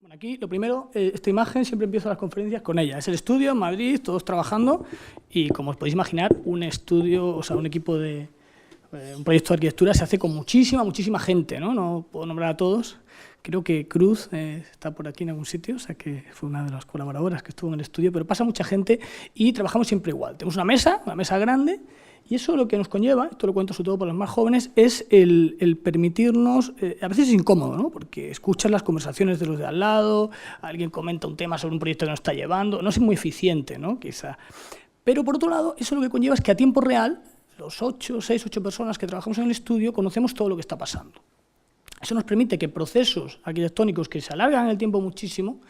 Bueno, aquí, lo primero, esta imagen siempre empiezo las conferencias con ella. Es el estudio en Madrid, todos trabajando, y como os podéis imaginar, un estudio, o sea, un equipo de un proyecto de arquitectura se hace con muchísima gente, ¿no? No puedo nombrar a todos. Creo que Cruz está por aquí en algún sitio, o sea que fue una de las colaboradoras que estuvo en el estudio, pero pasa mucha gente y trabajamos siempre igual. Tenemos una mesa grande, y eso lo que nos conlleva, esto lo cuento sobre todo para los más jóvenes, es el permitirnos, a veces es incómodo, ¿no? Porque escuchas las conversaciones de los de al lado, alguien comenta un tema sobre un proyecto que nos está llevando, no es muy eficiente, ¿no? Quizá. Pero por otro lado, eso lo que conlleva es que a tiempo real, los 6, 8 personas que trabajamos en el estudio, conocemos todo lo que está pasando. Eso nos permite que procesos arquitectónicos que se alargan en el tiempo muchísimo,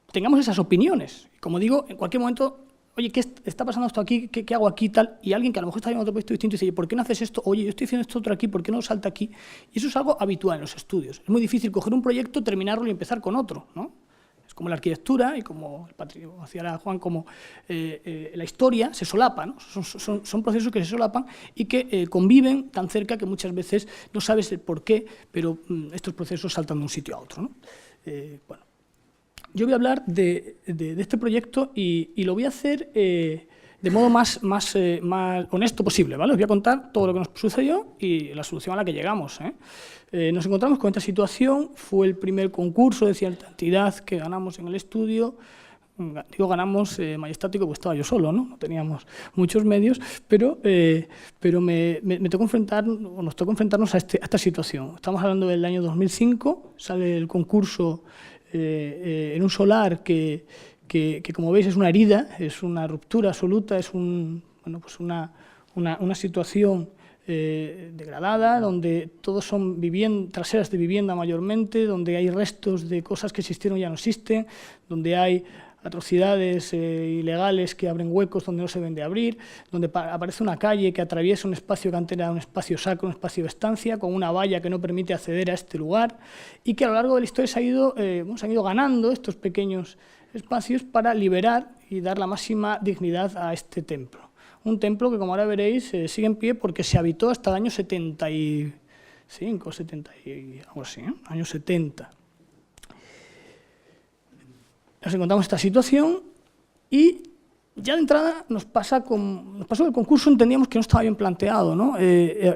tengamos esas opiniones. Como digo, en cualquier momento, oye, ¿qué está pasando esto aquí? ¿Qué hago aquí? Tal? Y alguien que a lo mejor está en otro proyecto distinto dice, ¿por qué no haces esto? Oye, yo estoy haciendo esto otro aquí, ¿por qué no salta aquí? Y eso es algo habitual en los estudios. Es muy difícil coger un proyecto, terminarlo y empezar con otro, ¿no? Es como la arquitectura y como decía Juan, como la historia se solapa, ¿no? Son procesos que se solapan y que conviven tan cerca que muchas veces no sabes el por qué, pero estos procesos saltan de un sitio a otro, ¿no? Bueno, yo voy a hablar de este proyecto y lo voy a hacer de modo más honesto posible, ¿vale? Os voy a contar todo lo que nos sucedió y la solución a la que llegamos, ¿eh? Nos encontramos con esta situación, fue el primer concurso de cierta entidad que ganamos en el estudio. Digo ganamos majestático, pues estaba yo solo, ¿no? No teníamos muchos medios, pero me tocó nos tocó enfrentarnos a esta situación. Estamos hablando del año 2005, sale el concurso en un solar que como veis es una herida, es una ruptura absoluta, es una situación degradada, donde todos son traseras de vivienda mayormente, donde hay restos de cosas que existieron y ya no existen, donde hay atrocidades ilegales que abren huecos donde no se deben de abrir, donde aparece una calle que atraviesa un espacio que antes era un espacio sacro, un espacio de estancia, con una valla que no permite acceder a este lugar, y que a lo largo de la historia se han ido ganando estos pequeños espacios para liberar y dar la máxima dignidad a este templo. Un templo que, como ahora veréis, sigue en pie porque se habitó hasta el año 75, 70 y algo así, años 70. Nos encontramos esta situación y ya de entrada nos pasó el concurso, entendíamos que no estaba bien planteado, ¿no?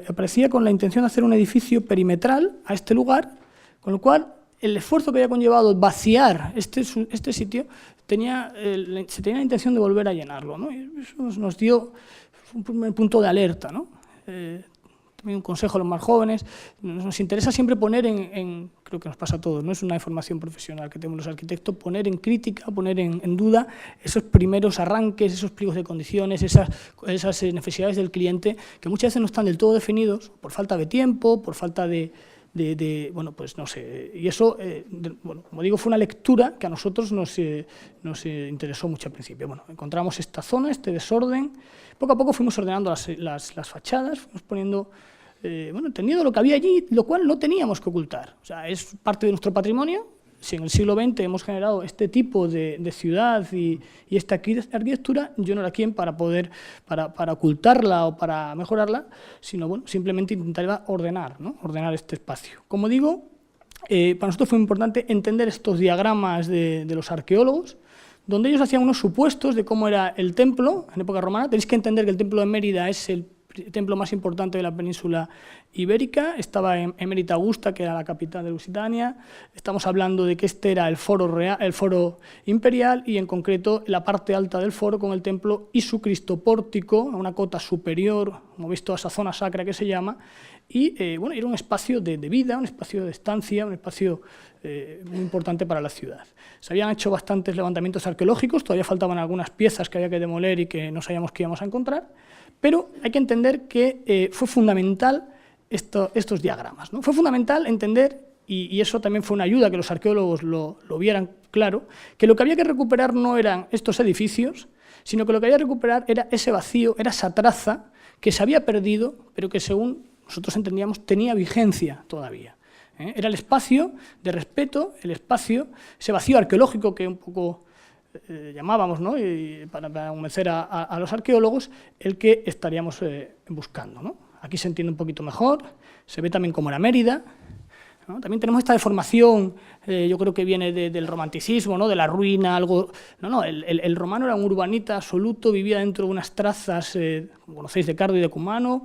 Aparecía con la intención de hacer un edificio perimetral a este lugar, con lo cual el esfuerzo que había conllevado vaciar este sitio se tenía la intención de volver a llenarlo, ¿no? Y eso nos dio un primer punto de alerta, ¿no? También un consejo a los más jóvenes, nos interesa siempre poner creo que nos pasa a todos, no es una información profesional que tenemos los arquitectos, poner en crítica, poner en duda esos primeros arranques, esos pliegos de condiciones, esas necesidades del cliente, que muchas veces no están del todo definidos, por falta de tiempo, por falta bueno, pues no sé, y eso, bueno, como digo, fue una lectura que a nosotros nos interesó mucho al principio. Bueno, encontramos esta zona, este desorden, poco a poco fuimos ordenando las fachadas, fuimos poniendo, bueno, entendiendo lo que había allí, lo cual no teníamos que ocultar, o sea, es parte de nuestro patrimonio. Si en el siglo XX hemos generado este tipo de ciudad y esta arquitectura, yo no era quien para ocultarla o para mejorarla, sino bueno, simplemente intentar ordenar, ¿no? Ordenar este espacio. Como digo, para nosotros fue importante entender estos diagramas de los arqueólogos, donde ellos hacían unos supuestos de cómo era el templo en época romana. Tenéis que entender que el templo de Mérida es el templo más importante de la península ibérica, estaba en Emérita Augusta, que era la capital de Lusitania. Estamos hablando de que este era el foro imperial y en concreto la parte alta del foro con el templo y su cristopórtico, a una cota superior, como veis toda esa zona sacra que se llama, y bueno, era un espacio de vida, un espacio de estancia, un espacio muy importante para la ciudad. Se habían hecho bastantes levantamientos arqueológicos, todavía faltaban algunas piezas que había que demoler y que no sabíamos qué íbamos a encontrar, pero hay que entender que fue fundamental estos diagramas, ¿no? Fue fundamental entender, y eso también fue una ayuda que los arqueólogos lo vieran claro, que lo que había que recuperar no eran estos edificios, sino que lo que había que recuperar era ese vacío, era esa traza que se había perdido, pero que según nosotros entendíamos tenía vigencia todavía. Era el espacio de respeto, ese vacío arqueológico que un poco llamábamos, ¿no? Y para convencer a los arqueólogos, el que estaríamos buscando, ¿no? Aquí se entiende un poquito mejor, se ve también cómo era Mérida, ¿no? También tenemos esta deformación, yo creo que viene del romanticismo, ¿no? De la ruina, algo... No, el romano era un urbanita absoluto, vivía dentro de unas trazas, como conocéis, de Cardo y de Cumano,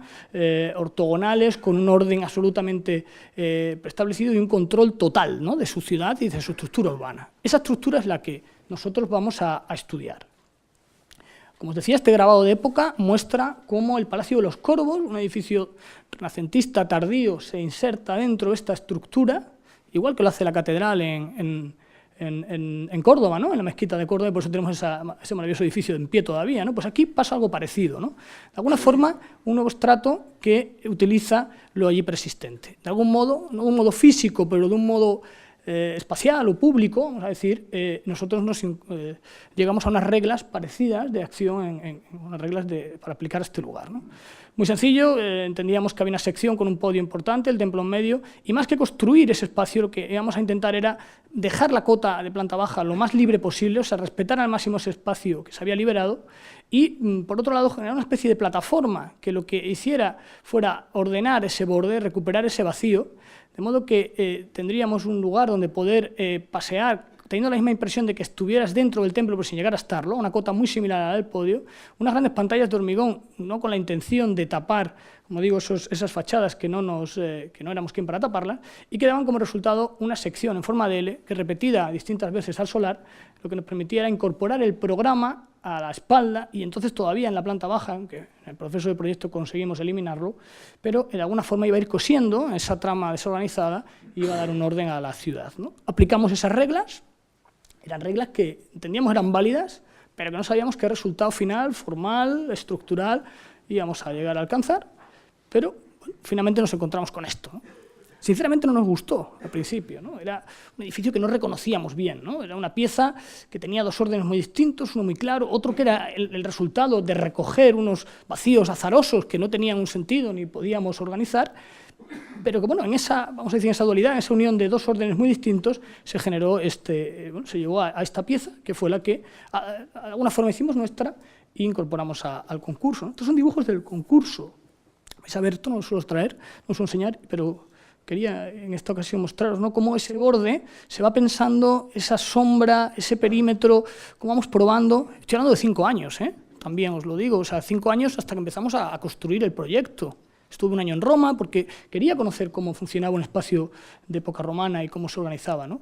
ortogonales, con un orden absolutamente preestablecido y un control total, ¿no? De su ciudad y de su estructura urbana. Esa estructura es la que nosotros vamos a estudiar. Como os decía, este grabado de época muestra cómo el Palacio de los Corvos, un edificio renacentista tardío, se inserta dentro de esta estructura, igual que lo hace la catedral en Córdoba, ¿no? En la mezquita de Córdoba, y por eso tenemos ese maravilloso edificio en pie todavía, ¿no? Pues aquí pasa algo parecido, ¿no? De alguna forma, un nuevo estrato que utiliza lo allí persistente. De algún modo, no de un modo físico, pero de un modo espacial o público, vamos a decir, nosotros llegamos a unas reglas parecidas de acción, unas reglas para aplicar a este lugar, ¿no? Muy sencillo, entendíamos que había una sección con un podio importante, el templo en medio, y más que construir ese espacio, lo que íbamos a intentar era dejar la cota de planta baja lo más libre posible, o sea, respetar al máximo ese espacio que se había liberado, y, por otro lado, generar una especie de plataforma que lo que hiciera fuera ordenar ese borde, recuperar ese vacío, de modo que tendríamos un lugar donde poder pasear, teniendo la misma impresión de que estuvieras dentro del templo, pero sin llegar a estarlo, una cota muy similar a la del podio, unas grandes pantallas de hormigón, no con la intención de tapar, como digo, esas fachadas que no éramos quien para taparlas, y que daban como resultado una sección en forma de L, que repetida distintas veces al solar, lo que nos permitía era incorporar el programa a la espalda, y entonces todavía en la planta baja, aunque en el proceso de proyecto conseguimos eliminarlo, pero de alguna forma iba a ir cosiendo esa trama desorganizada y iba a dar un orden a la ciudad, ¿no? Aplicamos esas reglas, eran reglas que entendíamos eran válidas, pero que no sabíamos qué resultado final, formal, estructural, íbamos a llegar a alcanzar, pero bueno, finalmente nos encontramos con esto, ¿no? Sinceramente no nos gustó al principio, ¿no? Era un edificio que no reconocíamos bien, ¿no? Era una pieza que tenía dos órdenes muy distintos, uno muy claro, otro que era el resultado de recoger unos vacíos azarosos que no tenían un sentido ni podíamos organizar, pero que, bueno, vamos a decir, en esa dualidad, en esa unión de dos órdenes muy distintos, se generó se llegó a esta pieza, que fue la que, de alguna forma, hicimos nuestra e incorporamos al concurso, ¿no? Estos son dibujos del concurso. Vais a ver, esto no lo suelo traer, no lo suelo enseñar, pero quería en esta ocasión mostraros, ¿no?, cómo ese borde se va pensando, esa sombra, ese perímetro, cómo vamos probando. Estoy hablando de 5 años, también os lo digo, o sea, 5 años hasta que empezamos a construir el proyecto. Estuve un año en Roma porque quería conocer cómo funcionaba un espacio de época romana y cómo se organizaba, ¿no?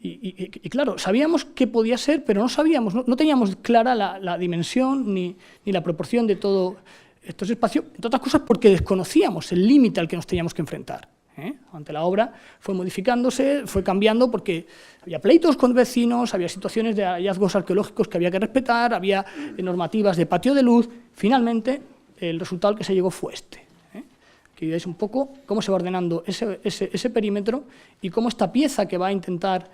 Y claro, sabíamos qué podía ser, pero no sabíamos, no teníamos clara la dimensión ni la proporción de todo estos espacios, entre otras cosas porque desconocíamos el límite al que nos teníamos que enfrentar. Ante la obra fue modificándose, fue cambiando porque había pleitos con vecinos, había situaciones de hallazgos arqueológicos que había que respetar, había normativas de patio de luz. Finalmente, el resultado al que se llegó fue este. Aquí veis un poco cómo se va ordenando ese perímetro y cómo esta pieza que va a intentar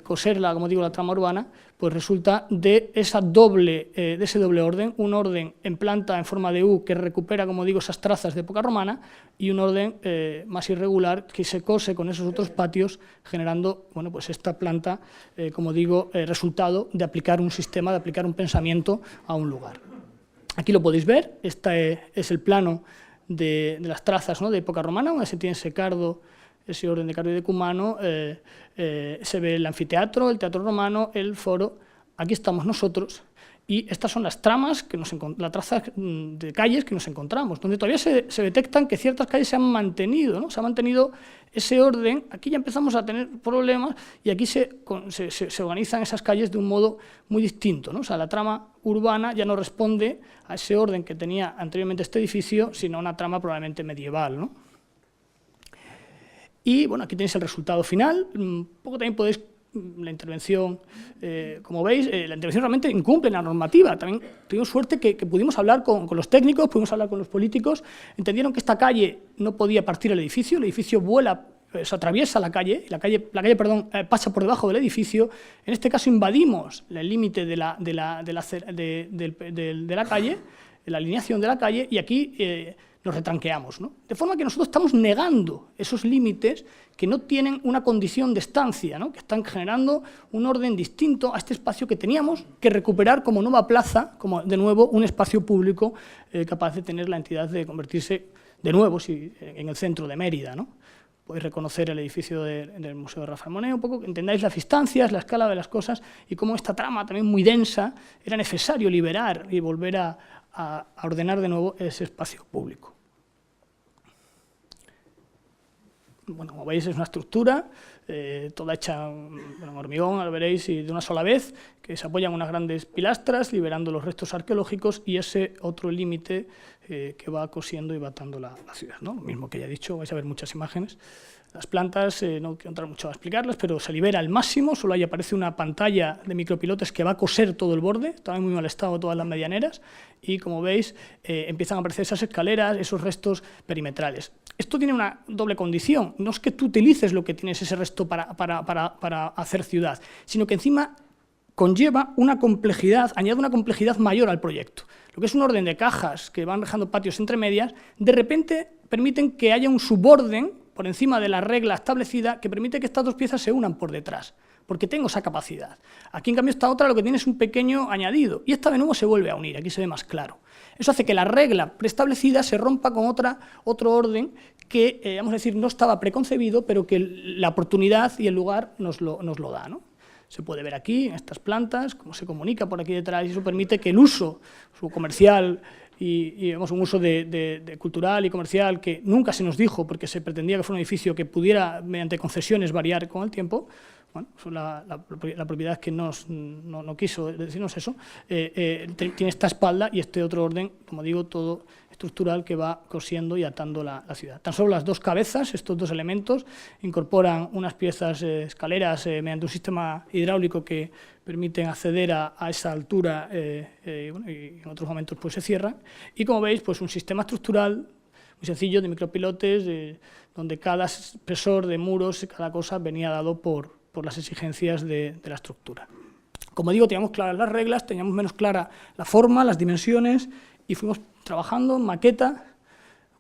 coserla, como digo, la trama urbana, pues resulta de ese doble orden, un orden en planta en forma de U que recupera, como digo, esas trazas de época romana, y un orden más irregular que se cose con esos otros patios, generando, bueno, pues esta planta, como digo, resultado de aplicar un sistema, de aplicar un pensamiento a un lugar. Aquí lo podéis ver, este es el plano de las trazas, ¿no?, de época romana, donde se tiene ese Cardo, ese orden de Cardo y de Cumano, se ve el anfiteatro, el teatro romano, el foro. Aquí estamos nosotros y estas son las tramas, las trazas de calles que nos encontramos, donde todavía se detectan que ciertas calles se han mantenido, ¿no? Se ha mantenido ese orden. Aquí ya empezamos a tener problemas y aquí se organizan esas calles de un modo muy distinto, ¿no? O sea, la trama urbana ya no responde a ese orden que tenía anteriormente este edificio, sino a una trama probablemente medieval, ¿no? Y bueno, aquí tenéis el resultado final. Un poco también podéis, la intervención, como veis, la intervención realmente incumple la normativa. También tuvimos suerte que pudimos hablar con los técnicos, pudimos hablar con los políticos, entendieron que esta calle no podía partir el edificio vuela, se atraviesa la calle, pasa por debajo del edificio. En este caso invadimos el límite de la calle, la alineación de la calle, y aquí nos retranqueamos, ¿no? De forma que nosotros estamos negando esos límites que no tienen una condición de estancia, ¿no?, que están generando un orden distinto a este espacio que teníamos que recuperar como nueva plaza, como de nuevo un espacio público capaz de tener la entidad de convertirse de nuevo en el centro de Mérida, ¿no? podéis reconocer el edificio del Museo de Rafael Moneo, un poco que entendáis las distancias, la escala de las cosas y cómo esta trama también muy densa era necesario liberar y volver a ordenar de nuevo ese espacio público. Bueno, como veis es una estructura toda hecha en hormigón, lo veréis, y de una sola vez, que se apoyan unas grandes pilastras, liberando los restos arqueológicos y ese otro límite que va cosiendo y batando la ciudad, ¿no? Lo mismo que ya he dicho, vais a ver muchas imágenes. Las plantas, no quiero entrar mucho a explicarlas, pero se libera al máximo, solo ahí aparece una pantalla de micropilotes que va a coser todo el borde, estaba en muy mal estado todas las medianeras, y como veis empiezan a aparecer esas escaleras, esos restos perimetrales. Esto tiene una doble condición, no es que tú utilices lo que tienes ese resto para hacer ciudad, sino que encima conlleva una complejidad, añade una complejidad mayor al proyecto. Lo que es un orden de cajas que van dejando patios entre medias, de repente permiten que haya un suborden por encima de la regla establecida que permite que estas dos piezas se unan por detrás, porque tengo esa capacidad. Aquí, en cambio, esta otra lo que tiene es un pequeño añadido, y esta de nuevo se vuelve a unir, aquí se ve más claro. Eso hace que la regla preestablecida se rompa con otro orden que, vamos a decir, no estaba preconcebido, pero que la oportunidad y el lugar nos lo da, ¿no? Se puede ver aquí, en estas plantas, cómo se comunica por aquí detrás, y eso permite que el uso comercial y un uso de cultural y comercial que nunca se nos dijo, porque se pretendía que fuera un edificio que pudiera, mediante concesiones, variar con el tiempo. Bueno, la propiedad que no quiso decirnos eso, tiene esta espalda y este otro orden, como digo, todo estructural que va cosiendo y atando la ciudad. Tan solo las dos cabezas, estos dos elementos, incorporan unas piezas escaleras mediante un sistema hidráulico que permiten acceder a esa altura y en otros momentos pues se cierran. Y como veis, pues un sistema estructural muy sencillo de micropilotes, donde cada espesor de muros, cada cosa venía dado por las exigencias de la estructura. Como digo, teníamos claras las reglas, teníamos menos clara la forma, las dimensiones, y fuimos trabajando en maqueta,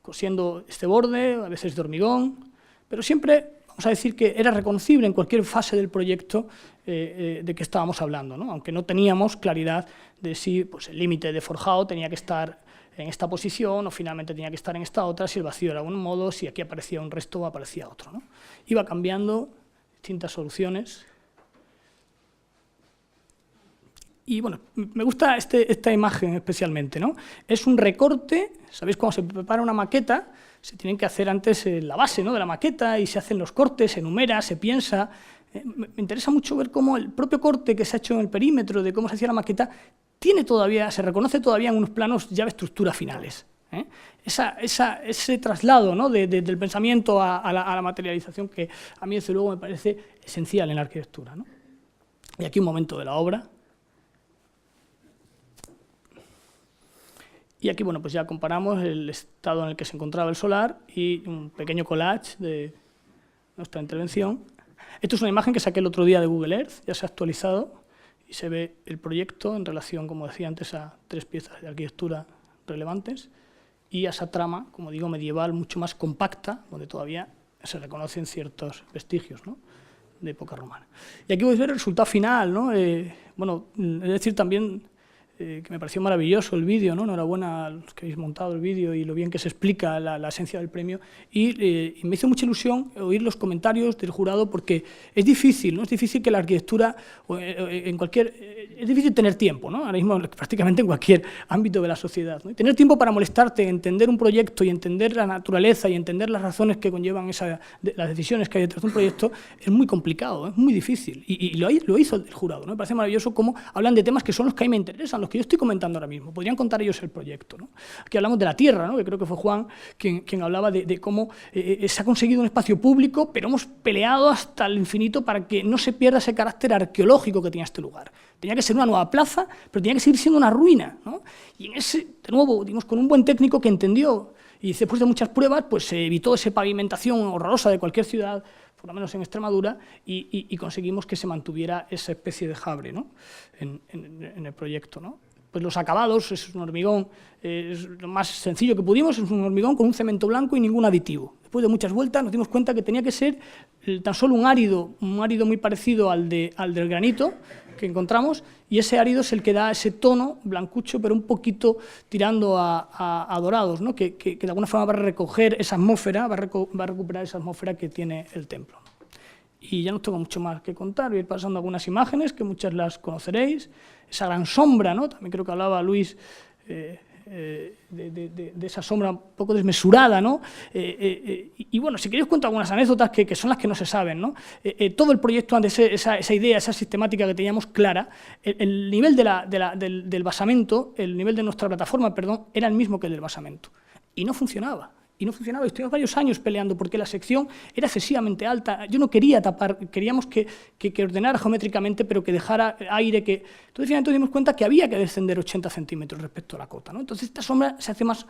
cosiendo este borde, a veces de hormigón, pero siempre, vamos a decir que era reconocible en cualquier fase del proyecto de que estábamos hablando, ¿no? Aunque no teníamos claridad de si pues, el límite de forjado tenía que estar en esta posición o finalmente tenía que estar en esta otra, si el vacío era de un modo, si aquí aparecía un resto o aparecía otro, ¿no? Iba cambiando distintas soluciones. Y bueno, me gusta esta imagen especialmente, ¿no? Es un recorte, ¿sabéis? Cuando se prepara una maqueta, se tienen que hacer antes la base, ¿no?, de la maqueta y se hacen los cortes, se enumera, se piensa. Me interesa mucho ver cómo el propio corte que se ha hecho en el perímetro de cómo se hacía la maqueta tiene todavía, se reconoce todavía en unos planos ya de estructura finales. Ese traslado, ¿no?, del pensamiento a la materialización que a mí, desde luego, me parece esencial en la arquitectura, ¿no? Y aquí un momento de la obra. Y aquí, bueno, pues ya comparamos el estado en el que se encontraba el solar y un pequeño collage de nuestra intervención. Esto es una imagen que saqué el otro día de Google Earth, ya se ha actualizado y se ve el proyecto en relación, como decía antes, a 3 piezas de arquitectura relevantes y a esa trama, como digo, medieval, mucho más compacta, donde todavía se reconocen ciertos vestigios, ¿no?, de época romana. Y aquí podéis ver el resultado final, ¿no? Bueno, es decir, también que me pareció maravilloso el vídeo, ¿no? Enhorabuena a los que habéis montado el vídeo y lo bien que se explica la esencia del premio. Y me hizo mucha ilusión oír los comentarios del jurado, porque es difícil, ¿no? Es difícil que la arquitectura, es difícil tener tiempo, ¿no? Ahora mismo prácticamente en cualquier ámbito de la sociedad, ¿no? Y tener tiempo para molestarte, entender un proyecto y entender la naturaleza y entender las razones que conllevan las decisiones que hay detrás de un proyecto es muy complicado, es muy difícil. Y lo hizo el jurado, ¿no? Me parece maravilloso cómo hablan de temas que son los que a mí me interesan, los que yo estoy comentando ahora mismo. Podrían contar ellos el proyecto, ¿no? Aquí hablamos de la tierra, ¿no?, que creo que fue Juan quien hablaba de cómo se ha conseguido un espacio público, pero hemos peleado hasta el infinito para que no se pierda ese carácter arqueológico que tenía este lugar. Tenía que ser una nueva plaza, pero tenía que seguir siendo una ruina, ¿no? Y en ese, de nuevo, digamos, con un buen técnico que entendió, y después de muchas pruebas, pues se evitó esa pavimentación horrorosa de cualquier ciudad, por lo menos en Extremadura, y conseguimos que se mantuviera esa especie de jabre, ¿no?, en el proyecto, ¿no? Pues los acabados, es un hormigón, es lo más sencillo que pudimos, es un hormigón con un cemento blanco y ningún aditivo. después de muchas vueltas, nos dimos cuenta que tenía que ser tan solo un árido muy parecido al del granito que encontramos, y ese árido es el que da ese tono blancucho, pero un poquito tirando a dorados, ¿no? que de alguna forma va a recoger esa atmósfera, va a recuperar esa atmósfera que tiene el templo. Y ya no tengo mucho más que contar, voy a ir pasando algunas imágenes, que muchas las conoceréis. Esa gran sombra, ¿no? También creo que hablaba Luis de esa sombra un poco desmesurada, ¿no? Y bueno, si queréis os cuento algunas anécdotas que son las que no se saben, ¿no? Todo el proyecto, antes esa idea, esa sistemática que teníamos clara, el nivel del basamento, el nivel de nuestra plataforma, perdón, era el mismo que el del basamento. Y no funcionaba. Estuvimos varios años peleando porque la sección era excesivamente alta. Yo no quería tapar, queríamos que ordenara geométricamente, pero que dejara aire. Entonces, finalmente nos dimos cuenta que había que descender 80 centímetros respecto a la cota, ¿no? Entonces, esta sombra se hace más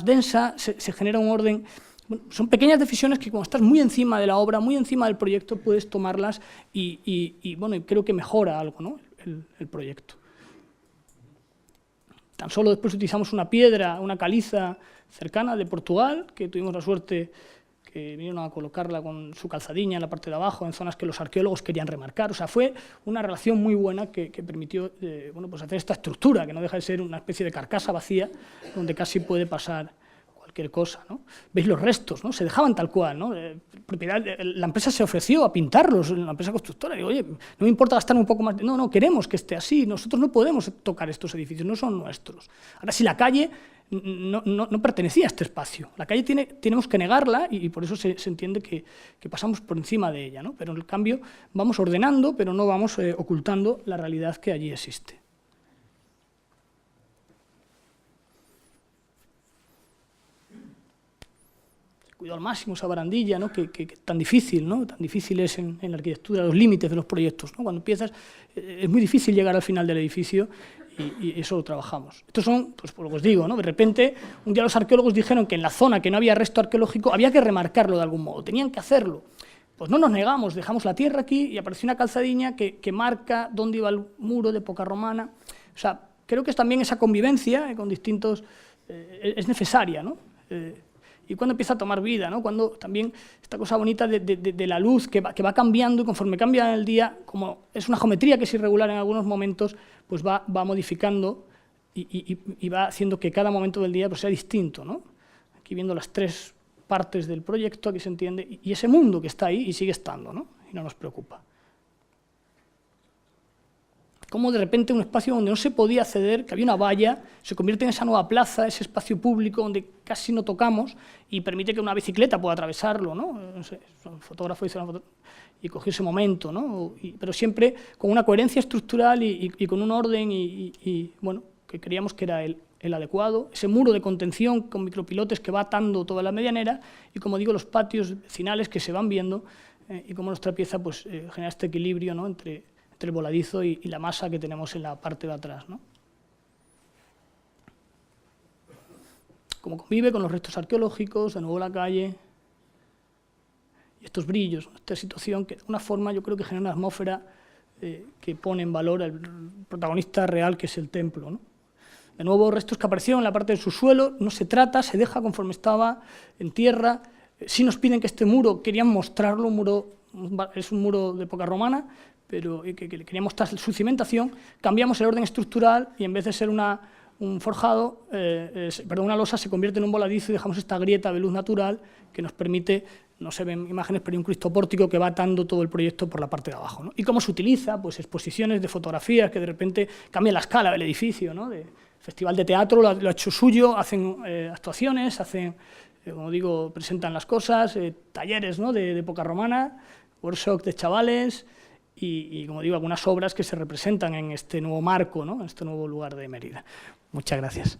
densa, se genera un orden. Bueno, son pequeñas decisiones que cuando estás muy encima de la obra, muy encima del proyecto, puedes tomarlas y creo que mejora algo, ¿no? el proyecto. Tan solo después utilizamos una piedra, una caliza cercana de Portugal, que tuvimos la suerte que vinieron a colocarla con su calzadilla en la parte de abajo, en zonas que los arqueólogos querían remarcar. O sea, fue una relación muy buena que permitió pues hacer esta estructura, que no deja de ser una especie de carcasa vacía, donde casi puede pasar cualquier cosa, ¿no? Veis los restos, ¿no? Se dejaban tal cual, ¿no? La empresa se ofreció a pintarlos, la empresa constructora, y digo, oye, no me importa gastar un poco más, no, queremos que esté así, nosotros no podemos tocar estos edificios, no son nuestros. Ahora, si la calle no pertenecía a este espacio, la calle tenemos que negarla y por eso se entiende que pasamos por encima de ella, ¿no? Pero en el cambio vamos ordenando, pero no vamos ocultando la realidad que allí existe. Cuidado al máximo esa barandilla, ¿no? que tan difícil, ¿no? Tan difícil es en la arquitectura, los límites de los proyectos, ¿no? Cuando empiezas, es muy difícil llegar al final del edificio y eso lo trabajamos. Estos son, pues por lo que os digo, ¿no? De repente, un día los arqueólogos dijeron que en la zona que no había resto arqueológico había que remarcarlo de algún modo, tenían que hacerlo. Pues no nos negamos, dejamos la tierra aquí y apareció una calzadilla que marca dónde iba el muro de época romana. O sea, creo que es también esa convivencia con distintos, es necesaria, ¿no? Y cuando empieza a tomar vida, ¿no? Cuando también esta cosa bonita de la luz que va cambiando y conforme cambia el día, como es una geometría que es irregular en algunos momentos, pues va modificando y va haciendo que cada momento del día pues, sea distinto, ¿no? Aquí viendo las tres partes del proyecto, aquí se entiende, y ese mundo que está ahí y sigue estando, ¿no? Y no nos preocupa. Cómo de repente un espacio donde no se podía acceder, que había una valla, se convierte en esa nueva plaza, ese espacio público donde casi no tocamos y permite que una bicicleta pueda atravesarlo, ¿no? No sé, un fotógrafo hizo una foto y cogió ese momento, ¿no? Pero siempre con una coherencia estructural y con un orden bueno, que creíamos que era el adecuado, ese muro de contención con micropilotes que va atando toda la medianera y, como digo, los patios vecinales que se van viendo y cómo nuestra pieza pues, genera este equilibrio, ¿no? entre el voladizo y la masa que tenemos en la parte de atrás, ¿no? Cómo convive con los restos arqueológicos, de nuevo la calle, y estos brillos, esta situación que de alguna forma yo creo que genera una atmósfera que pone en valor al protagonista real que es el templo, ¿no? De nuevo restos que aparecieron en la parte del subsuelo, no se trata, se deja conforme estaba en tierra. Sí nos piden que este muro, querían mostrarlo, es un muro de época romana, pero que quería mostrar su cimentación, cambiamos el orden estructural y en vez de ser un forjado, una losa se convierte en un voladizo y dejamos esta grieta de luz natural que nos permite, no se ven imágenes, pero hay un Cristo pórtico que va atando todo el proyecto por la parte de abajo, ¿no? Y cómo se utiliza, pues exposiciones de fotografías que de repente cambian la escala del edificio, ¿no? De festival de teatro lo ha hecho suyo, hacen actuaciones, hacen, como digo, presentan las cosas, talleres, ¿no? de época romana, workshops de chavales, y, como digo, algunas obras que se representan en este nuevo marco, ¿no? En este nuevo lugar de Mérida. Muchas gracias.